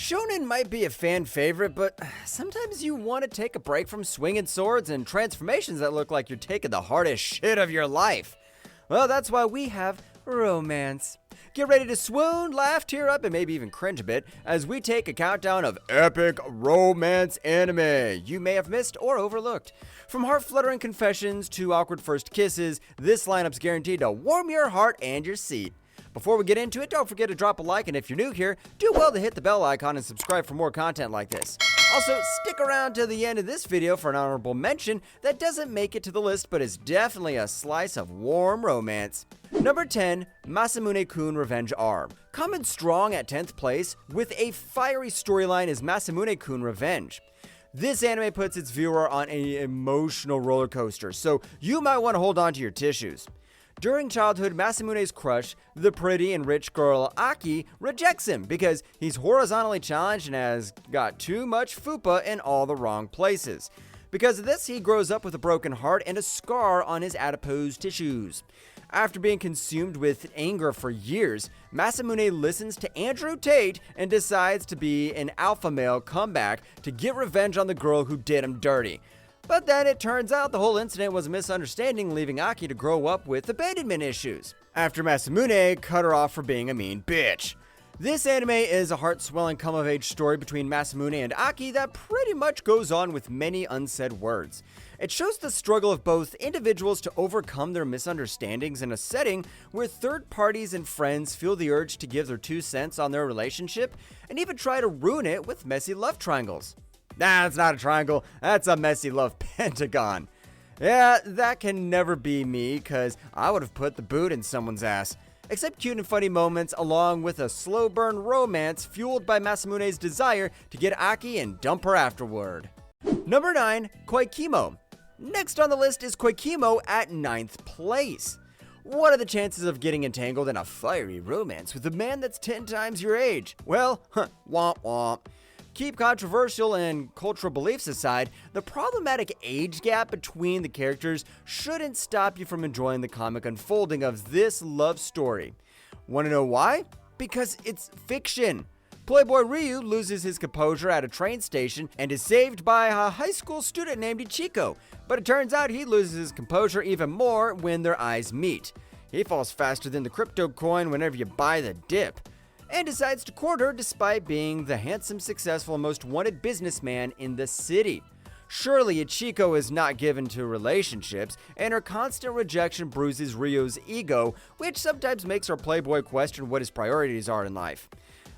Shonen might be a fan favorite, but sometimes you want to take a break from swinging swords and transformations that look like you're taking the hardest shit of your life. Well, that's why we have romance. Get ready to swoon, laugh, tear up, and maybe even cringe a bit as we take a countdown of epic romance anime you may have missed or overlooked. From heart-fluttering confessions to awkward first kisses, this lineup's guaranteed to warm your heart and your seat. Before we get into it, don't forget to drop a like, and if you're new here, do well to hit the bell icon and subscribe for more content like this. Also, stick around to the end of this video for an honorable mention that doesn't make it to the list but is definitely a slice of warm romance. Number 10, Masamune-kun Revenge R. Coming strong at 10th place with a fiery storyline is Masamune-kun Revenge. This anime puts its viewer on an emotional roller coaster, so you might want to hold on to your tissues. During childhood, Masamune's crush, the pretty and rich girl Aki, rejects him because he's horizontally challenged and has got too much fupa in all the wrong places. Because of this, he grows up with a broken heart and a scar on his adipose tissues. After being consumed with anger for years, Masamune listens to Andrew Tate and decides to be an alpha male comeback to get revenge on the girl who did him dirty. But then it turns out the whole incident was a misunderstanding, leaving Aki to grow up with abandonment issues, after Masamune cut her off for being a mean bitch. This anime is a heart-swelling come-of-age story between Masamune and Aki that pretty much goes on with many unsaid words. It shows the struggle of both individuals to overcome their misunderstandings in a setting where third parties and friends feel the urge to give their 2 cents on their relationship and even try to ruin it with messy love triangles. Nah, it's not a triangle, that's a messy love pentagon. Yeah, that can never be me, cause I would have put the boot in someone's ass. Except cute and funny moments along with a slow burn romance fueled by Masamune's desire to get Aki and dump her afterward. Number 9, Koikimo. Next on the list is Koikimo at 9th place. What are the chances of getting entangled in a fiery romance with a man that's 10 times your age? Well, womp womp. Keep controversial and cultural beliefs aside, the problematic age gap between the characters shouldn't stop you from enjoying the comic unfolding of this love story. Want to know why? Because it's fiction. Playboy Ryu loses his composure at a train station and is saved by a high school student named Ichiko, but it turns out he loses his composure even more when their eyes meet. He falls faster than the crypto coin whenever you buy the dip, and decides to court her despite being the handsome, successful, and most wanted businessman in the city. Surely Ichiko is not given to relationships, and her constant rejection bruises Ryo's ego, which sometimes makes our playboy question what his priorities are in life.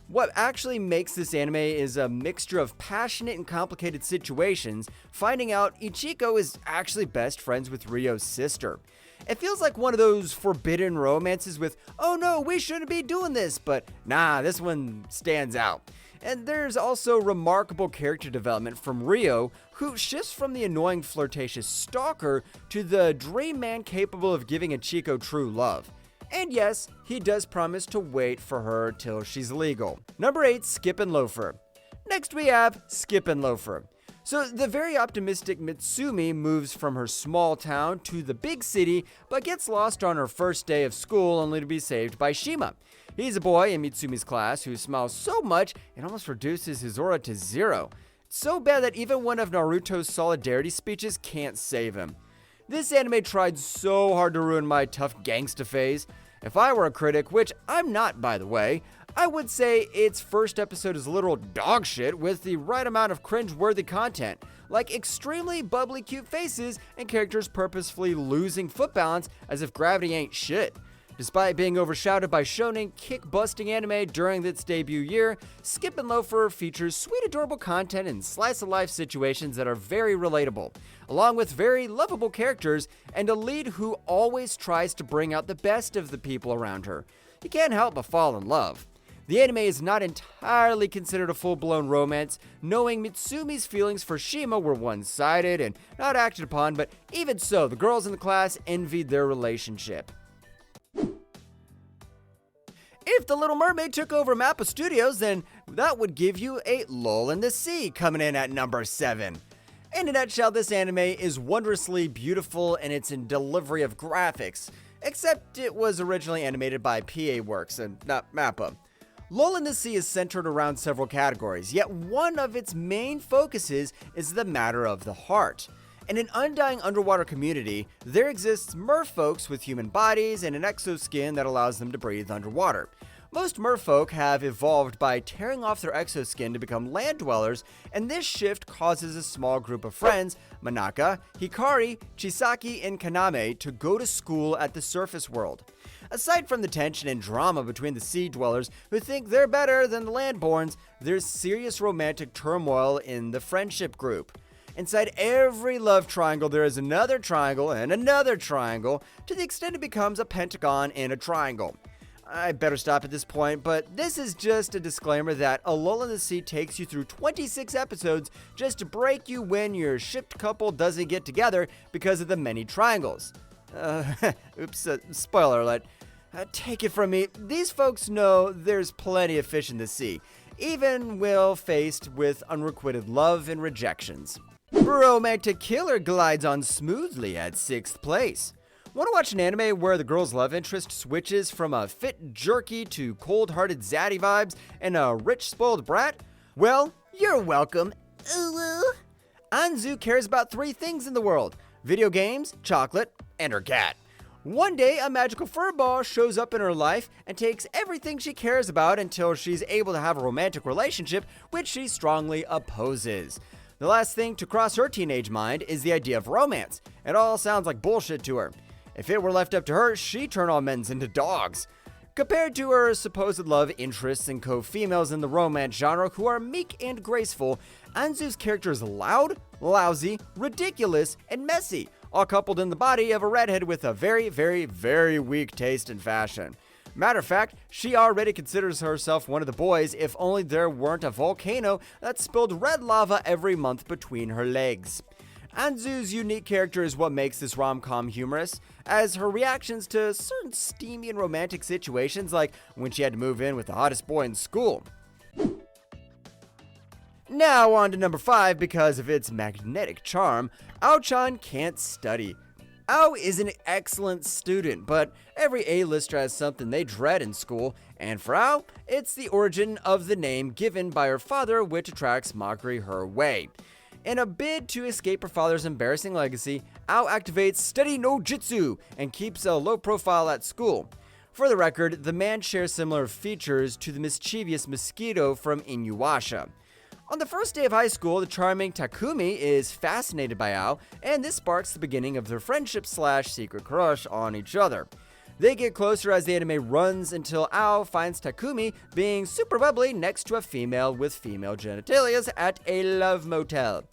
What actually makes this anime is a mixture of passionate and complicated situations, finding out Ichiko is actually best friends with Ryo's sister. It feels like one of those forbidden romances with, oh no, we shouldn't be doing this, but nah, this one stands out. And there's also remarkable character development from Ryo, who shifts from the annoying flirtatious stalker to the dream man capable of giving Ichiko true love. And yes, he does promise to wait for her till she's legal. Number 8, Skip and Loafer. Next we have Skip and Loafer. So the very optimistic Mitsumi moves from her small town to the big city, but gets lost on her first day of school only to be saved by Shima. He's a boy in Mitsumi's class who smiles so much it almost reduces his aura to 0. It's so bad that even one of Naruto's solidarity speeches can't save him. This anime tried so hard to ruin my tough gangsta phase. If I were a critic, which I'm not by the way, I would say its first episode is literal dog shit with the right amount of cringe-worthy content, like extremely bubbly cute faces and characters purposefully losing foot balance as if gravity ain't shit. Despite being overshadowed by shonen kick-busting anime during its debut year, Skip and Loafer features sweet adorable content and slice-of-life situations that are very relatable, along with very lovable characters and a lead who always tries to bring out the best of the people around her. You can't help but fall in love. The anime is not entirely considered a full-blown romance, knowing Mitsumi's feelings for Shima were one-sided and not acted upon, but even so, the girls in the class envied their relationship. If The Little Mermaid took over Mappa Studios, then that would give you a Lull in the Sea coming in at number 7. In a nutshell, this anime is wondrously beautiful in its delivery of graphics, except it was originally animated by PA Works and not Mappa. Lull in the Sea is centered around several categories, yet one of its main focuses is the matter of the heart. In an undying underwater community, there exists merfolks with human bodies and an exoskin that allows them to breathe underwater. Most merfolk have evolved by tearing off their exoskin to become land dwellers, and this shift causes a small group of friends, Manaka, Hikari, Chisaki, and Kaname, to go to school at the surface world. Aside from the tension and drama between the sea dwellers who think they're better than the landborns, there's serious romantic turmoil in the friendship group. Inside every love triangle, there is another triangle and another triangle, to the extent it becomes a pentagon in a triangle. I better stop at this point, but this is just a disclaimer that A Lull in the Sea takes you through 26 episodes just to break you when your shipped couple doesn't get together because of the many triangles. Spoiler alert. Take it from me, these folks know there's plenty of fish in the sea, even while faced with unrequited love and rejections. Romantic Killer glides on smoothly at 6th place. Want to watch an anime where the girl's love interest switches from a fit jerky to cold-hearted zaddy vibes and a rich spoiled brat? Well, you're welcome. Anzu cares about 3 things in the world: video games, chocolate, and her cat. One day, a magical furball shows up in her life and takes everything she cares about until she's able to have a romantic relationship, which she strongly opposes. The last thing to cross her teenage mind is the idea of romance. It all sounds like bullshit to her. If it were left up to her, she'd turn all men's into dogs. Compared to her supposed love interests and co-females in the romance genre who are meek and graceful, Anzu's character is loud, lousy, ridiculous, and messy, all coupled in the body of a redhead with a very, very, very weak taste in fashion. Matter of fact, she already considers herself one of the boys if only there weren't a volcano that spilled red lava every month between her legs. Anzu's unique character is what makes this rom-com humorous, as her reactions to certain steamy and romantic situations, like when she had to move in with the hottest boy in school. Now on to number 5, because of its magnetic charm, Ao-chan can't study. Ao is an excellent student, but every A-lister has something they dread in school, and for Ao, it's the origin of the name given by her father which attracts mockery her way. In a bid to escape her father's embarrassing legacy, Ao activates Study no Jutsu and keeps a low profile at school. For the record, the man shares similar features to the mischievous mosquito from Inuyasha. On the first day of high school, the charming Takumi is fascinated by Ao, and this sparks the beginning of their friendship/secret crush on each other. They get closer as the anime runs until Ao finds Takumi being super bubbly next to a female with female genitalias at a love motel.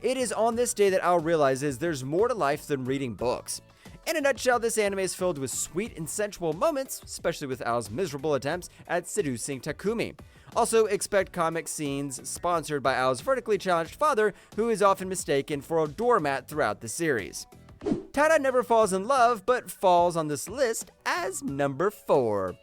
It is on this day that Ao realizes there's more to life than reading books. In a nutshell, this anime is filled with sweet and sensual moments, especially with Ao's miserable attempts at seducing Takumi. Also, expect comic scenes sponsored by Ao's vertically challenged father, who is often mistaken for a doormat throughout the series. Tada never falls in love, but falls on this list as number 4.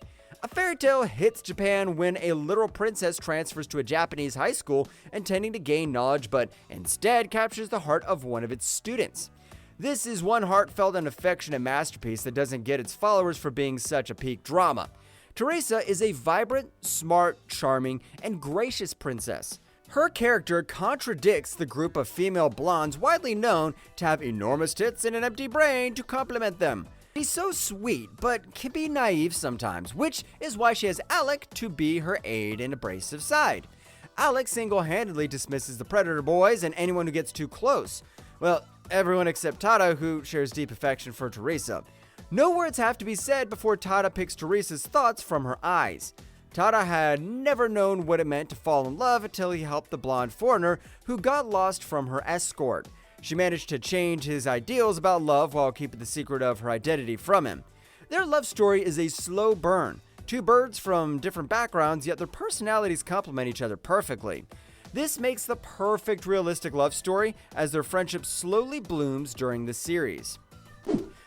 A fairy tale hits Japan when a literal princess transfers to a Japanese high school intending to gain knowledge, but instead captures the heart of one of its students. This is one heartfelt and affectionate masterpiece that doesn't get its followers for being such a peak drama. Teresa is a vibrant, smart, charming, and gracious princess. Her character contradicts the group of female blondes widely known to have enormous tits and an empty brain to complement them. She's so sweet, but can be naive sometimes, which is why she has Alec to be her aid and abrasive side. Alec single-handedly dismisses the predator boys and anyone who gets too close. Well, everyone except Tada, who shares deep affection for Teresa. No words have to be said before Tada picks Teresa's thoughts from her eyes. Tada had never known what it meant to fall in love until he helped the blonde foreigner who got lost from her escort. She managed to change his ideals about love while keeping the secret of her identity from him. Their love story is a slow burn. 2 birds from different backgrounds, yet their personalities complement each other perfectly. This makes the perfect realistic love story as their friendship slowly blooms during the series.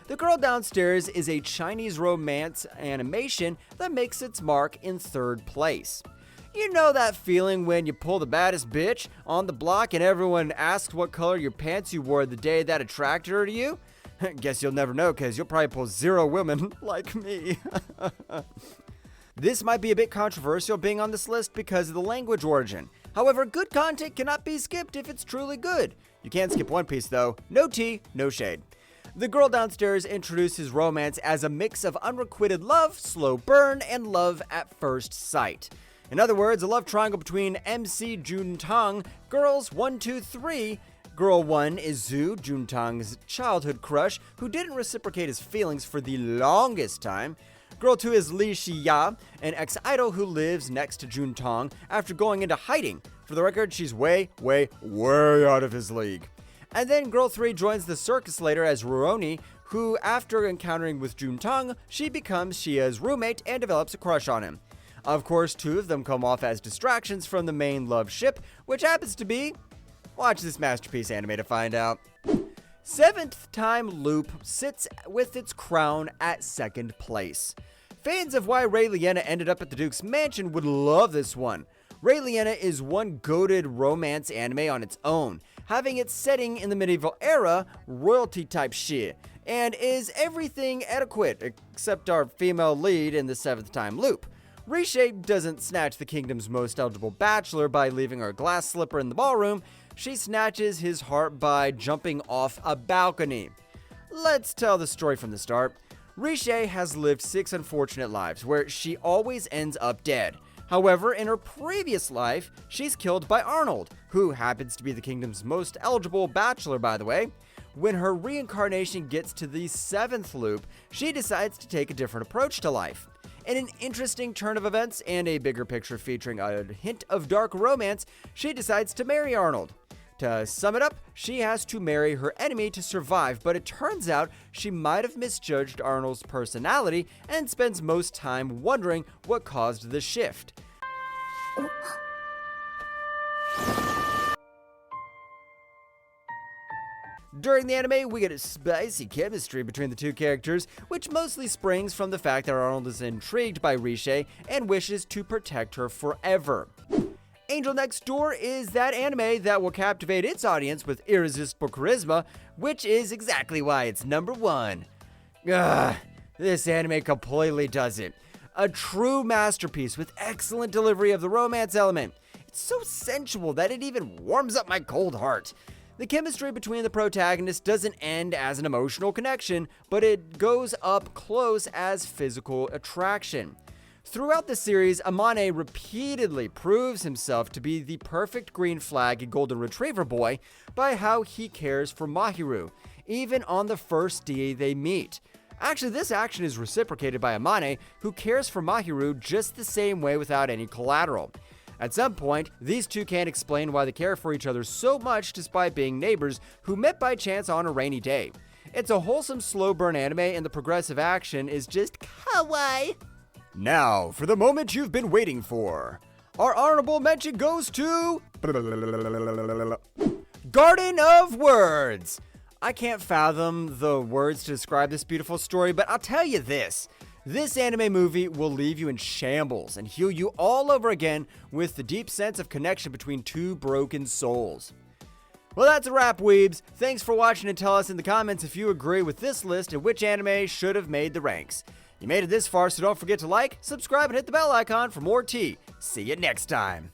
The Girl Downstairs is a Chinese romance animation that makes its mark in 3rd place. You know that feeling when you pull the baddest bitch on the block and everyone asks what color your pants you wore the day that attracted her to you? Guess you'll never know because you'll probably pull 0 women like me. This might be a bit controversial being on this list because of the language origin. However, good content cannot be skipped if it's truly good. You can't skip One Piece though. No tea, no shade. The girl downstairs introduces romance as a mix of unrequited love, slow burn, and love at first sight. In other words, a love triangle between MC Juntang, girls 1, 2, 3. Girl 1 is Zhu, Juntang's childhood crush, who didn't reciprocate his feelings for the longest time. Girl 2 is Li Xiya, an ex-idol who lives next to Juntang after going into hiding. For the record, she's way out of his league. And then Girl 3 joins the circus later as Rurouni, who, after encountering with Juntang, she becomes Xia's roommate and develops a crush on him. Of course, 2 of them come off as distractions from the main love ship, which happens to be... Watch this masterpiece anime to find out. Seventh Time Loop sits with its crown at second place. Fans of Why Ray Liana Ended Up at the Duke's Mansion would love this one. Ray Liana is one goated romance anime on its own, having its setting in the medieval era, royalty type shit, and is everything adequate except our female lead in the Seventh Time Loop. Riche doesn't snatch the kingdom's most eligible bachelor by leaving her glass slipper in the ballroom. She snatches his heart by jumping off a balcony. Let's tell the story from the start. Riche has lived 6 unfortunate lives where she always ends up dead. However, in her previous life, she's killed by Arnold, who happens to be the kingdom's most eligible bachelor, by the way. When her reincarnation gets to the 7th loop, she decides to take a different approach to life. In an interesting turn of events and a bigger picture featuring a hint of dark romance, she decides to marry Arnold. To sum it up, she has to marry her enemy to survive, but it turns out she might have misjudged Arnold's personality and spends most time wondering what caused the shift. During the anime, we get a spicy chemistry between the two characters, which mostly springs from the fact that Arnold is intrigued by Riche and wishes to protect her forever. Angel Next Door is that anime that will captivate its audience with irresistible charisma, which is exactly why it's number 1. This anime completely does it. A true masterpiece with excellent delivery of the romance element. It's so sensual that it even warms up my cold heart. The chemistry between the protagonists doesn't end as an emotional connection, but it goes up close as physical attraction. Throughout the series, Amane repeatedly proves himself to be the perfect green flag golden retriever boy by how he cares for Mahiru, even on the first day they meet. Actually, this action is reciprocated by Amane, who cares for Mahiru just the same way without any collateral. At some point, these two can't explain why they care for each other so much despite being neighbors who met by chance on a rainy day. It's a wholesome slow burn anime and the progressive action is just kawaii. Now, for the moment you've been waiting for. Our honorable mention goes to... Garden of Words. I can't fathom the words to describe this beautiful story, but I'll tell you this. This anime movie will leave you in shambles and heal you all over again with the deep sense of connection between two broken souls. Well, that's a wrap, weebs. Thanks for watching and tell us in the comments if you agree with this list and which anime should have made the ranks. You made it this far, so don't forget to like, subscribe, and hit the bell icon for more tea. See you next time.